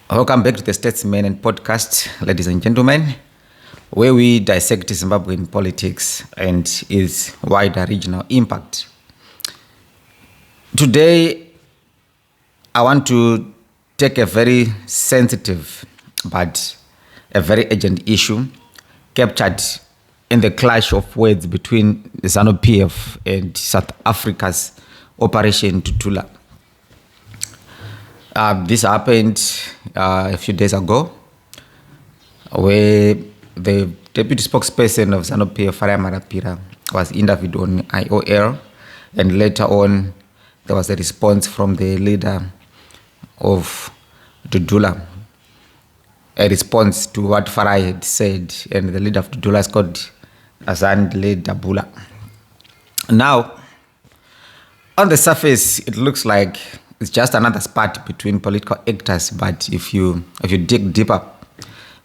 Welcome back to the Statesman and Podcast, ladies and gentlemen, where we dissect Zimbabwean politics and its wider regional impact. Today, I want to take a very sensitive but a very urgent issue captured in the clash of words between Zanu PF and South Africa's Operation Dudula. This happened a few days ago, where the deputy spokesperson of Zanu PF was interviewed on IOL, and later on there was a response from the leader of Dudula, a response to what Farai had said, and the leader of Dudula is called Dudula. Now, on the surface, it looks like it's just another spat between political actors, but if you dig deeper,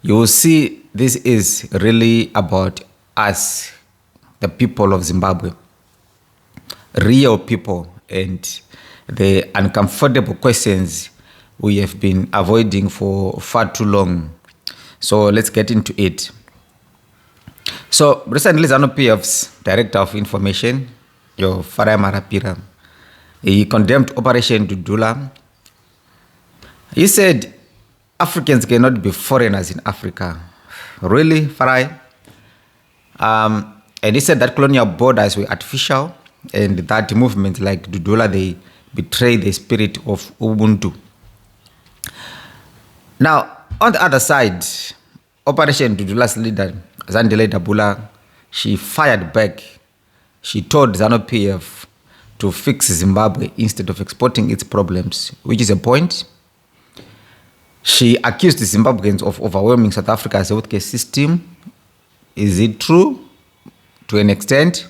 you will see this is really about us, the people of Zimbabwe, real people, and the uncomfortable questions we have been avoiding for far too long. So let's get into it. So recently, Zanu PF's Director of Information, your Farai Marapira, he condemned Operation Dudula. He said Africans cannot be foreigners in Africa. Really, Farai? And he said that colonial borders were artificial, and that movements like Dudula, they betray the spirit of Ubuntu. Now, on the other side, Operation Dudula's leader, Dudula, she fired back. She told Zanu PF to fix Zimbabwe instead of exporting its problems, which is a point. She accused the Zimbabweans of overwhelming South Africa's healthcare system. Is it true? To an extent.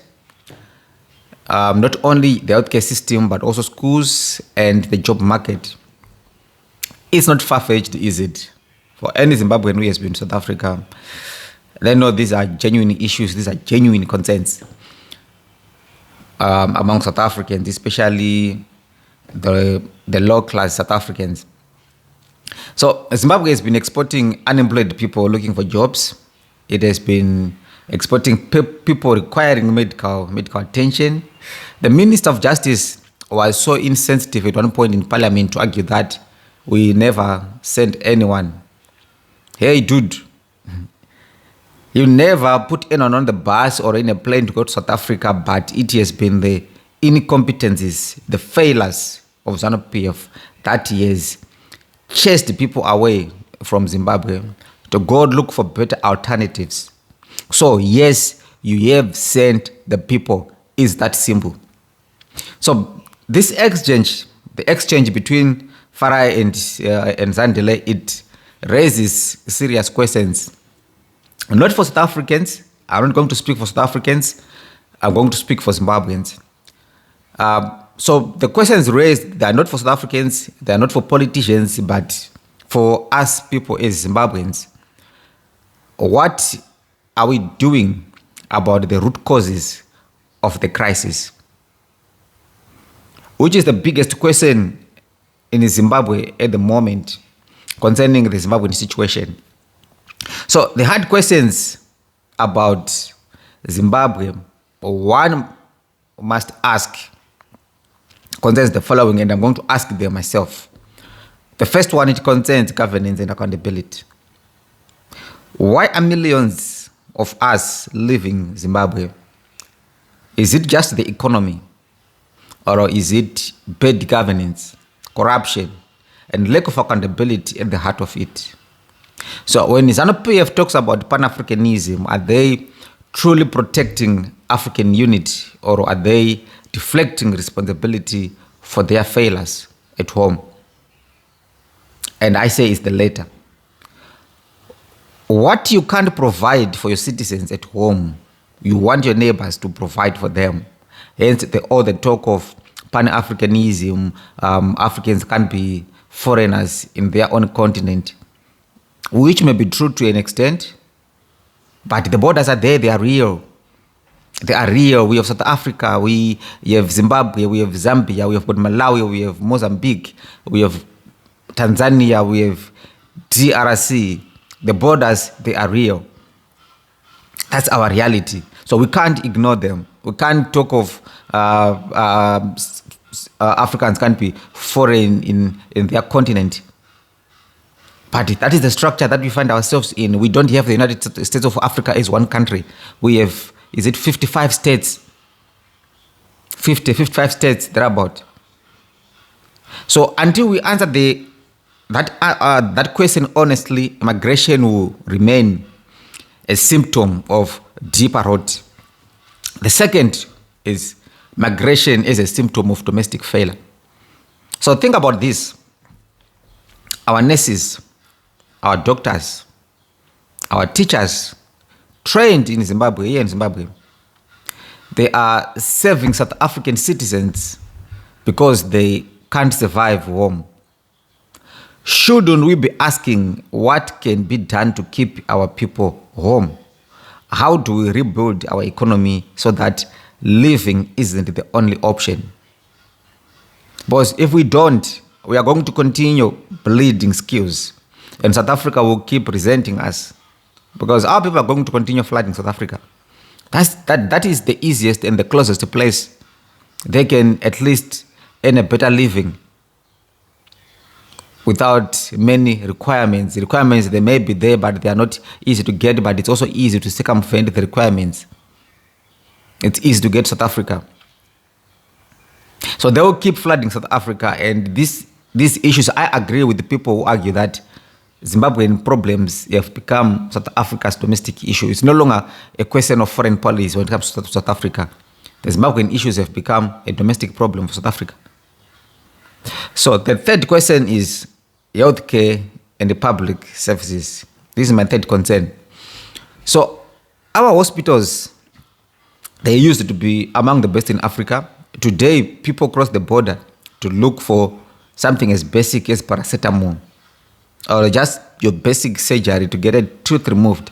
Not only the healthcare system, but also schools and the job market. It's not far-fetched, is it? For any Zimbabwean who has been to South Africa, they know these are genuine issues, these are genuine concerns among South Africans, especially the low-class South Africans. So Zimbabwe has been exporting unemployed people looking for jobs. It has been exporting people requiring medical attention. The Minister of Justice was so insensitive at one point in Parliament to argue that we never sent anyone. Hey, dude. You never put anyone on the bus or in a plane to go to South Africa, but it has been the incompetencies, the failures of Zanu PF that he has chased people away from Zimbabwe to go look for better alternatives. So yes, you have sent the people. Is that simple? So this exchange, the exchange between Farai and Zandile, it raises serious questions. Not for South Africans. I'm not going to speak for South Africans. I'm going to speak for Zimbabweans. So the questions raised, they are not for South Africans, they are not for politicians, but for us people as Zimbabweans. What are we doing about the root causes of the crisis? Which is the biggest question in Zimbabwe at the moment concerning the Zimbabwean situation. So the hard questions about Zimbabwe, one must ask, concerns the following, and I'm going to ask them myself. The first one, it concerns governance and accountability. Why are millions of us leaving Zimbabwe? Is it just the economy, or is it bad governance, corruption, and lack of accountability at the heart of it? So when Zanu PF talks about Pan-Africanism, are they truly protecting African unity, or are they deflecting responsibility for their failures at home? And I say it's the latter. What you can't provide for your citizens at home, you want your neighbors to provide for them. Hence all the talk of Pan-Africanism, Africans can't be foreigners in their own continent, which may be true to an extent, but the borders are there, they are real. They are real. We have South Africa, we have Zimbabwe, we have Zambia, we have Malawi, we have Mozambique, we have Tanzania, we have DRC, the borders, they are real. That's our reality. So we can't ignore them. We can't talk of Africans can't be foreign in their continent. But that is the structure that we find ourselves in. We don't have the United States of Africa as one country. We have, is it 55 states? 55 states, thereabout. So until we answer that question honestly, migration will remain a symptom of deeper rot. The second is migration is a symptom of domestic failure. So think about this. Our nurses, our doctors, our teachers trained in Zimbabwe, here in Zimbabwe, they are serving South African citizens because they can't survive home. Shouldn't we be asking what can be done to keep our people home? How do we rebuild our economy so that living isn't the only option? Because if we don't, we are going to continue bleeding skills. And South Africa will keep resenting us because our people are going to continue flooding South Africa. That is the easiest and the closest place they can at least earn a better living without many requirements. The requirements, they may be there, but they are not easy to get, but it's also easy to circumvent the requirements. It's easy to get South Africa. So they will keep flooding South Africa, and these issues, I agree with the people who argue that Zimbabwean problems have become South Africa's domestic issue. It's no longer a question of foreign policy when it comes to South Africa. The Zimbabwean issues have become a domestic problem for South Africa. So the third question is healthcare and the public services. This is my third concern. So our hospitals, they used to be among the best in Africa. Today, people cross the border to look for something as basic as paracetamol or just your basic surgery to get a tooth removed.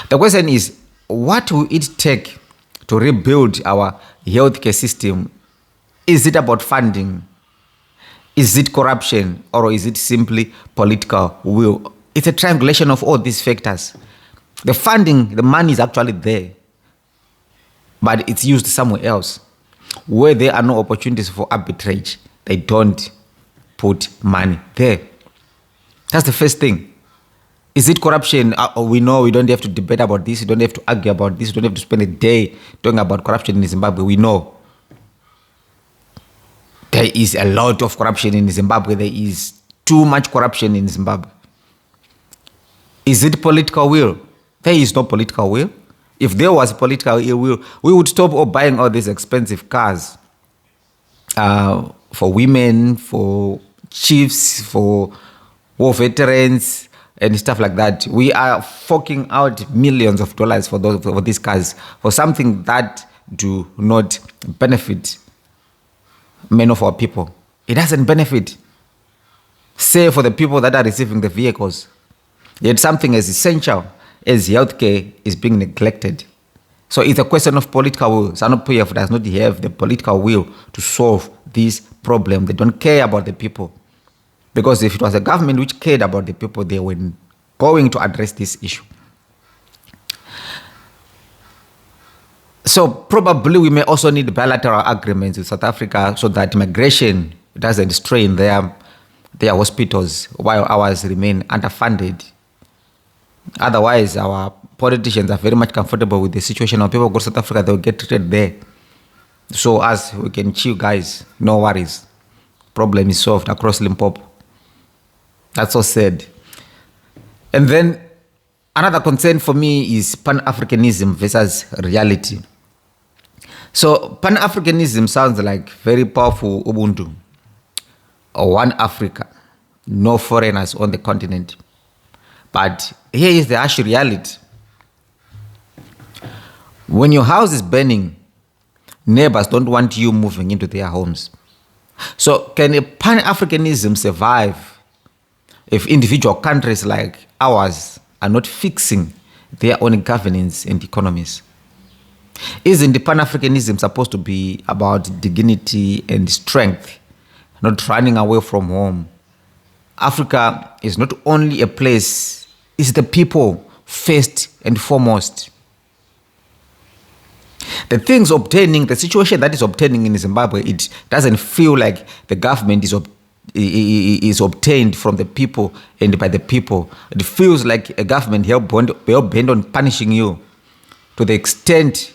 The question is, what will it take to rebuild our healthcare system? Is it about funding? Is it corruption? Or is it simply political will? It's a triangulation of all these factors. The funding, the money is actually there, but it's used somewhere else. Where there are no opportunities for arbitrage, they don't put money there. That's the first thing. Is it corruption? We know we don't have to debate about this. We don't have to argue about this. We don't have to spend a day talking about corruption in Zimbabwe. We know there is a lot of corruption in Zimbabwe. There is too much corruption in Zimbabwe. Is it political will? There is no political will. If there was political will, we would stop buying all these expensive cars for women, for chiefs, for war veterans, and stuff like that. We are forking out millions of dollars for these cars for something that do not benefit many of our people. It doesn't benefit, say, for the people that are receiving the vehicles. Yet something as essential as healthcare is being neglected. So it's a question of political will. Zanu PF does not have the political will to solve this problem. They don't care about the people. Because if it was a government which cared about the people, they were going to address this issue. So probably we may also need bilateral agreements with South Africa so that migration doesn't strain their hospitals while ours remain underfunded. Otherwise, our politicians are very much comfortable with the situation. When people go to South Africa, they'll get treated there. So as we can chill, guys, no worries. Problem is solved across Limpopo. That's so sad. And then another concern for me is Pan-Africanism versus reality. So Pan-Africanism sounds like very powerful Ubuntu, or one Africa, no foreigners on the continent. But here is the harsh reality. When your house is burning, neighbors don't want you moving into their homes. So can a Pan-Africanism survive if individual countries like ours are not fixing their own governance and economies? Isn't the Pan-Africanism supposed to be about dignity and strength, not running away from home? Africa is not only a place, it's the people first and foremost. The things obtaining, the situation that is obtaining in Zimbabwe, it doesn't feel like the government is obtained from the people and by the people. It feels like a government hell-bent on punishing you, to the extent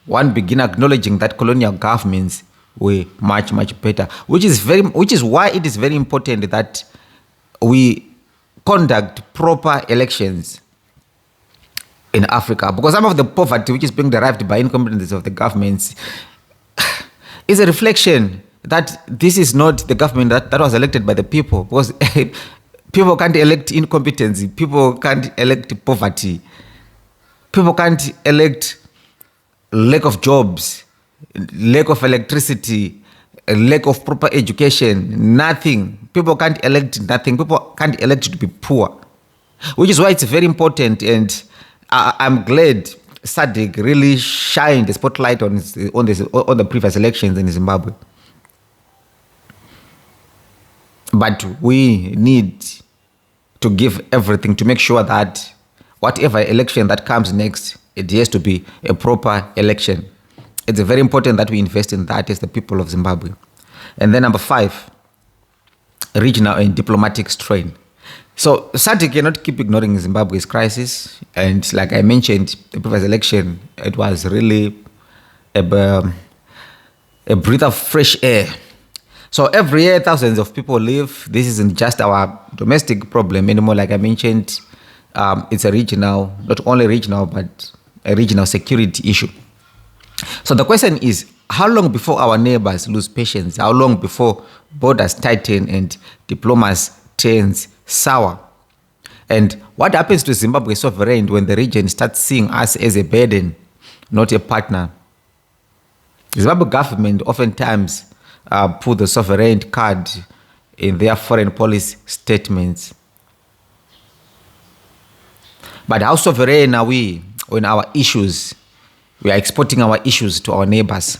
one begin acknowledging that colonial governments were much, much better, which is why it is very important that we conduct proper elections in Africa, because some of the poverty which is being derived by incompetence of the governments is a reflection that this is not the government that was elected by the people, because people can't elect incompetency, people can't elect poverty, people can't elect lack of jobs, lack of electricity, lack of proper education, nothing. People can't elect nothing. People can't elect to be poor, which is why it's very important. And I'm glad SADC really shined the spotlight on the previous elections in Zimbabwe. But we need to give everything to make sure that whatever election that comes next, it has to be a proper election. It's very important that we invest in that as the people of Zimbabwe. And then number 5, regional and diplomatic strain. So SADC cannot keep ignoring Zimbabwe's crisis. And like I mentioned, the previous election, it was really a breath of fresh air. So every year, thousands of people leave. This isn't just our domestic problem anymore. Like I mentioned, it's a regional, not only regional, but a regional security issue. So the question is, how long before our neighbors lose patience? How long before borders tighten and diplomacy turns sour? And what happens to Zimbabwe's sovereignty when the region starts seeing us as a burden, not a partner? The Zimbabwe government oftentimes put the sovereignty card in their foreign policy statements. But how sovereign are we when our issues, we are exporting our issues to our neighbors?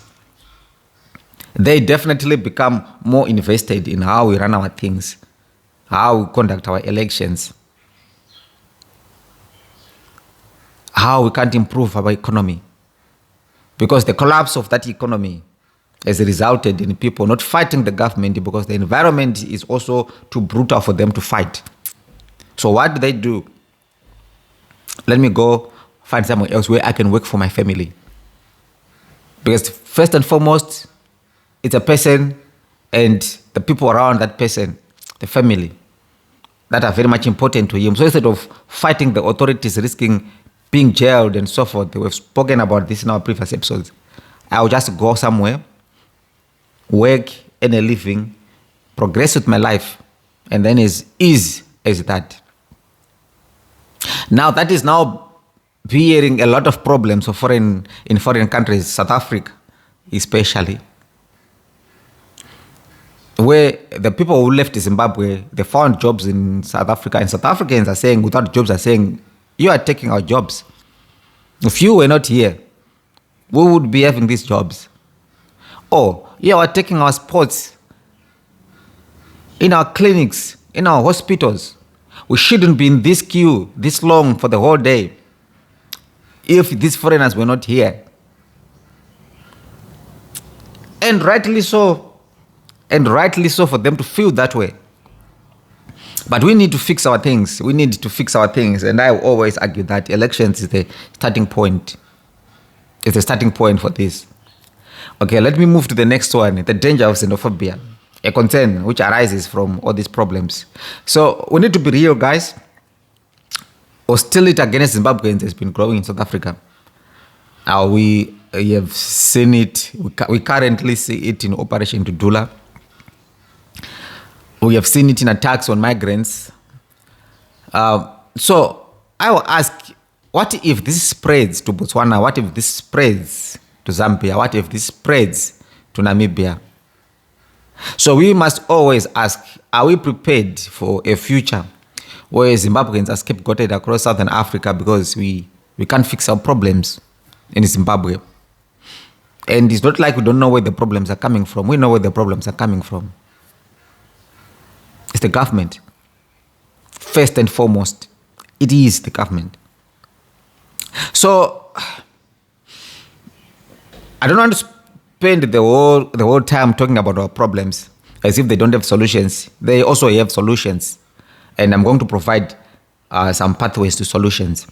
They definitely become more invested in how we run our things, how we conduct our elections, how we can't improve our economy. Because the collapse of that economy has resulted in people not fighting the government because the environment is also too brutal for them to fight. So what do? Let me go find somewhere else where I can work for my family. Because first and foremost, it's a person and the people around that person, the family, that are very much important to him. So instead of fighting the authorities, risking being jailed and so forth, we've spoken about this in our previous episodes, I'll just go somewhere, work, earn a living, progress with my life, and then is as that. Now that is now bearing a lot of problems of in foreign countries, South Africa especially, where the people who left Zimbabwe, they found jobs in South Africa, and South Africans are saying, without jobs, are saying, you are taking our jobs. If you were not here, we would be having these jobs. Or you are taking our sports in our clinics, in our hospitals. We shouldn't be in this queue this long for the whole day if these foreigners were not here. And rightly so for them to feel that way. But we need to fix our things. And I always argue that elections is the starting point. It's a starting point for this. Okay, let me move to the next one, the danger of xenophobia, a concern which arises from all these problems. So we need to be real, guys. Hostility against Zimbabweans has been growing in South Africa. We have seen it. We currently see it in Operation Dudula. We have seen it in attacks on migrants. So I will ask, what if this spreads to Botswana? What if this spreads to Zambia? What if this spreads to Namibia? So we must always ask, are we prepared for a future where Zimbabweans are scapegoated across Southern Africa because we can't fix our problems in Zimbabwe? And it's not like we don't know where the problems are coming from. We know where the problems are coming from. It's the government. First and foremost, it is the government. So I don't want to spend the whole time talking about our problems as if they don't have solutions. They also have solutions, and I'm going to provide some pathways to solutions.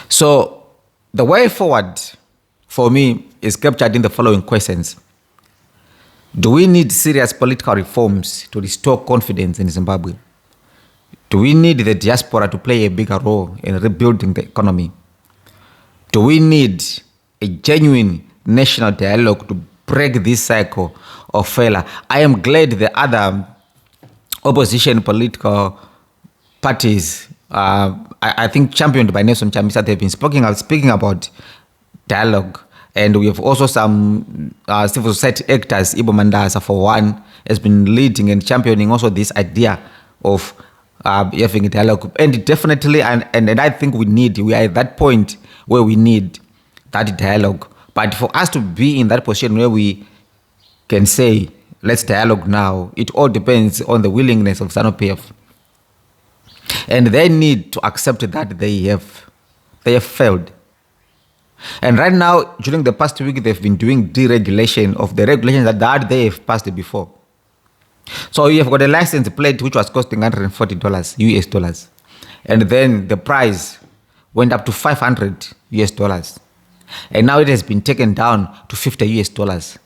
So the way forward for me is captured in the following questions. Do we need serious political reforms to restore confidence in Zimbabwe? Do we need the diaspora to play a bigger role in rebuilding the economy? Do we need a genuine national dialogue to break this cycle of failure? I am glad the other opposition political parties, I think championed by Nelson Chamisa, they've been speaking about dialogue. And we have also some civil society actors. Ibo Mandasa, for one, has been leading and championing also this idea of having a dialogue. And definitely, and I think we are at that point where we need that dialogue. But for us to be in that position where we can say, let's dialogue now, it all depends on the willingness of Zanu PF. And they need to accept that they have failed. And right now, during the past week, they've been doing deregulation of the regulations that they have passed before. So you have got a license plate which was costing $140 US dollars. And then the price went up to $500 US dollars. And now it has been taken down to $50 US dollars.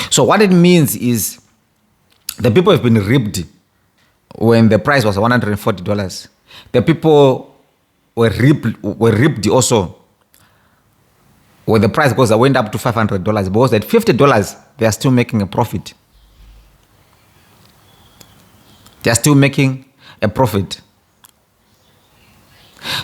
So what it means is the people have been ripped when the price was $140. The people were ripped also when the price went up to $500, because at $50 they are still making a profit. They are still making a profit.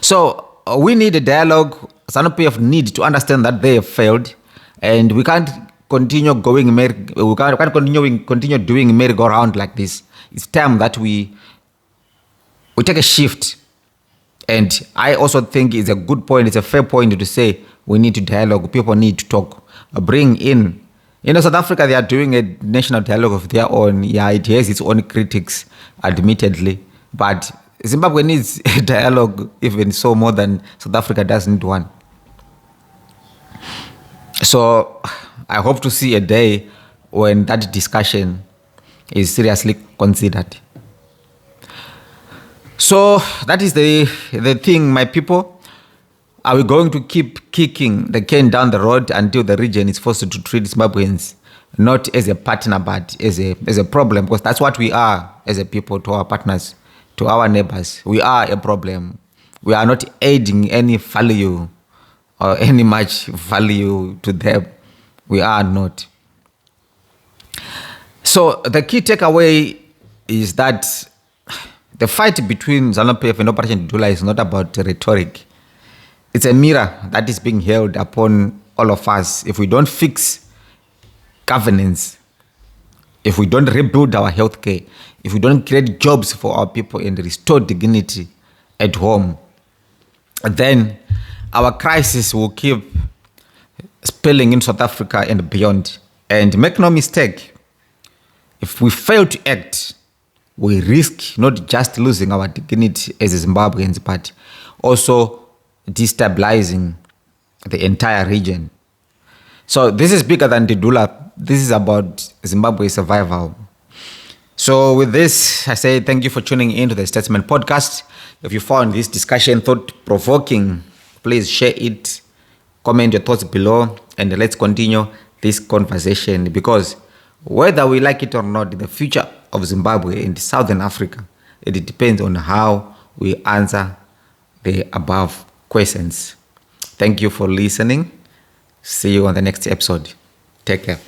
So we need a dialogue. Zanu PF need to understand that they have failed, and we can't continue continue doing merry-go-round like this. It's time that we take a shift. And I also think it's a good point, it's a fair point to say we need to dialogue, people need to talk, bring in. South Africa, they are doing a national dialogue of their own. Yeah, it has its own critics, admittedly. But Zimbabwe needs a dialogue, even so more than South Africa does need one. So I hope to see a day when that discussion is seriously considered. So that is the thing, my people. Are we going to keep kicking the can down the road until the region is forced to treat Zimbabweans not as a partner but as a problem? Because that's what we are as a people to our partners, to our neighbors. We are a problem. We are not adding any value or any much value to them. We are not. So the key takeaway is that the fight between Zanu PF and Operation Dudula is not about rhetoric. It's a mirror that is being held upon all of us. If we don't fix governance, if we don't rebuild our healthcare, if we don't create jobs for our people and restore dignity at home, then our crisis will keep spilling in South Africa and beyond. And make no mistake, if we fail to act, we risk not just losing our dignity as Zimbabweans, but also destabilizing the entire region. So this is bigger than Dudula. This is about Zimbabwe's survival. So with this, I say thank you for tuning in to the Statesman Podcast. If you found this discussion thought-provoking, please share it, comment your thoughts below, and let's continue this conversation, because whether we like it or not, the future of Zimbabwe and Southern Africa, it depends on how we answer the above questions. Thank you for listening. See you on the next episode. Take care.